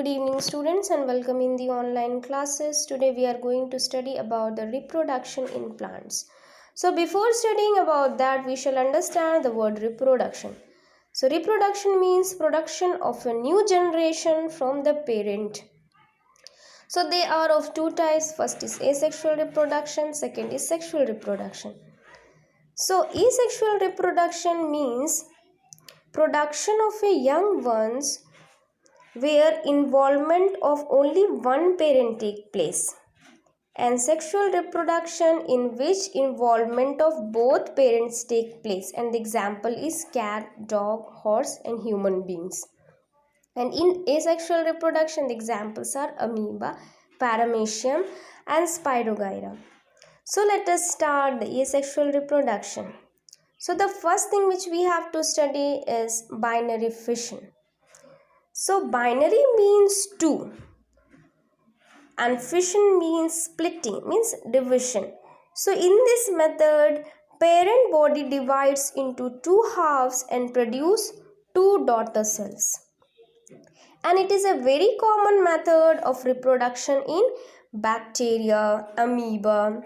Good evening students and welcome in the online classes. Today we are going to study about the reproduction in plants. So before studying about that we shall understand the word reproduction. So reproduction means production of a new generation from the parent. So they are of two types. First is asexual reproduction, second is sexual reproduction. So asexual reproduction means production of a young ones where involvement of only one parent take place, and sexual reproduction in which involvement of both parents take place, and the example is cat, dog, horse and human beings. And in asexual reproduction the examples are amoeba, paramecium and spirogyra. So let us start the asexual reproduction. So the first thing which we have to study is binary fission. So binary means two and fission means splitting, means division. So in this method parent body divides into two halves and produce two daughter cells. And it is a very common method of reproduction in bacteria, amoeba.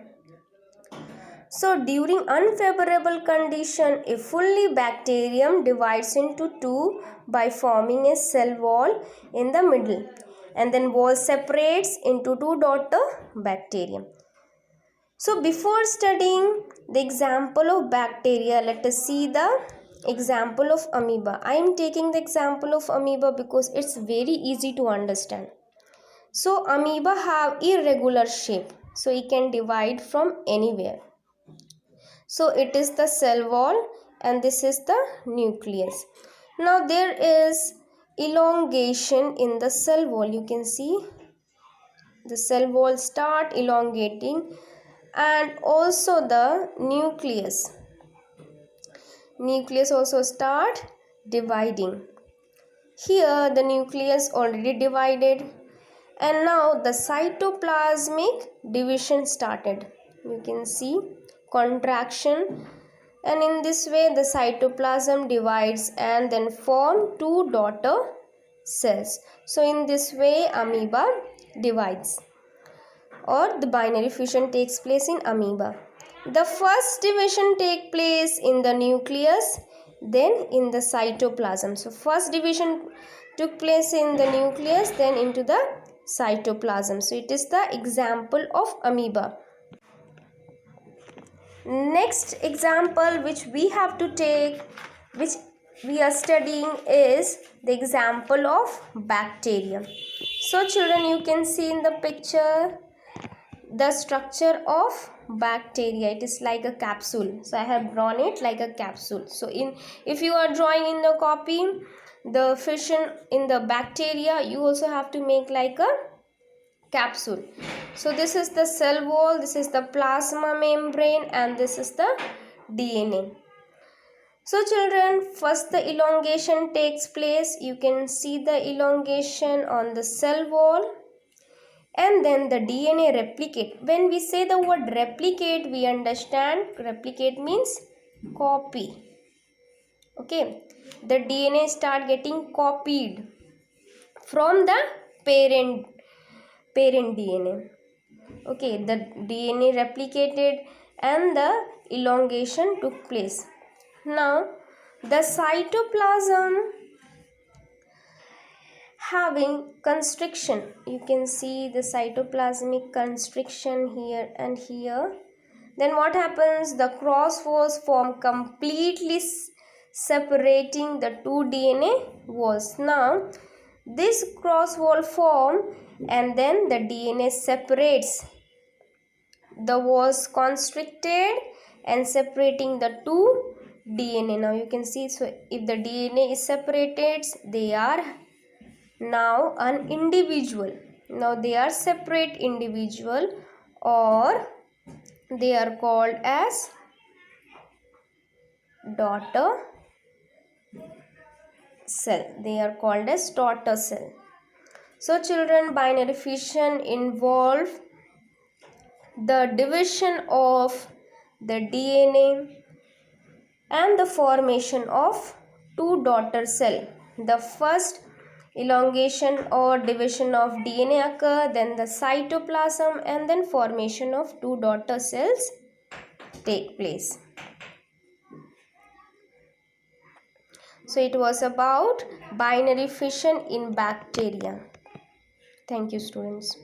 So during unfavorable condition, a fully bacterium divides into two by forming a cell wall in the middle, and then wall separates into two daughter bacterium. So before studying the example of bacteria, let us see the example of amoeba. I am taking the example of amoeba because it's very easy to understand. So amoeba have irregular shape, so it can divide from anywhere. So it is the cell wall and this is the nucleus. Now there is elongation in the cell wall. You can see the cell wall start elongating, and also the nucleus also start dividing. Here the nucleus already divided, and now the cytoplasmic division started. You can see contraction, and in this way the cytoplasm divides and then form two daughter cells. So in this way amoeba divides, or the binary fission takes place in amoeba. The first division take place in the nucleus, then in the cytoplasm. So first division took place in the nucleus, then into the cytoplasm. So it is the example of amoeba. Next example which we have to take, which we are studying, is the example of bacteria. So children, you can see in the picture the structure of bacteria. It is like a capsule. So I have drawn it like a capsule. So if you are drawing in the copy the fission in the bacteria, you also have to make like a capsule. So this is the cell wall, this is the plasma membrane, and this is the DNA. So children, first the elongation takes place. You can see the elongation on the cell wall, and then the DNA replicate. When we say the word replicate, we understand replicate means copy. Okay, the DNA start getting copied from the parent DNA. Okay, the DNA replicated and the elongation took place. Now the cytoplasm having constriction. You can see the cytoplasmic constriction here and here. Then what happens? The cross walls form, completely separating the two DNA walls. Now this cross wall form, and then the DNA separates. The walls constricted and separating the two DNA. Now you can see, so if the DNA is separated, they are now an individual. Now they are separate individual, or they are called as daughter cell. They are called as daughter cell. So children, binary fission involve the division of the DNA and the formation of two daughter cell. The first elongation or division of DNA occur, then the cytoplasm, and then formation of two daughter cells take place. So it was about binary fission in bacteria. Thank you, students.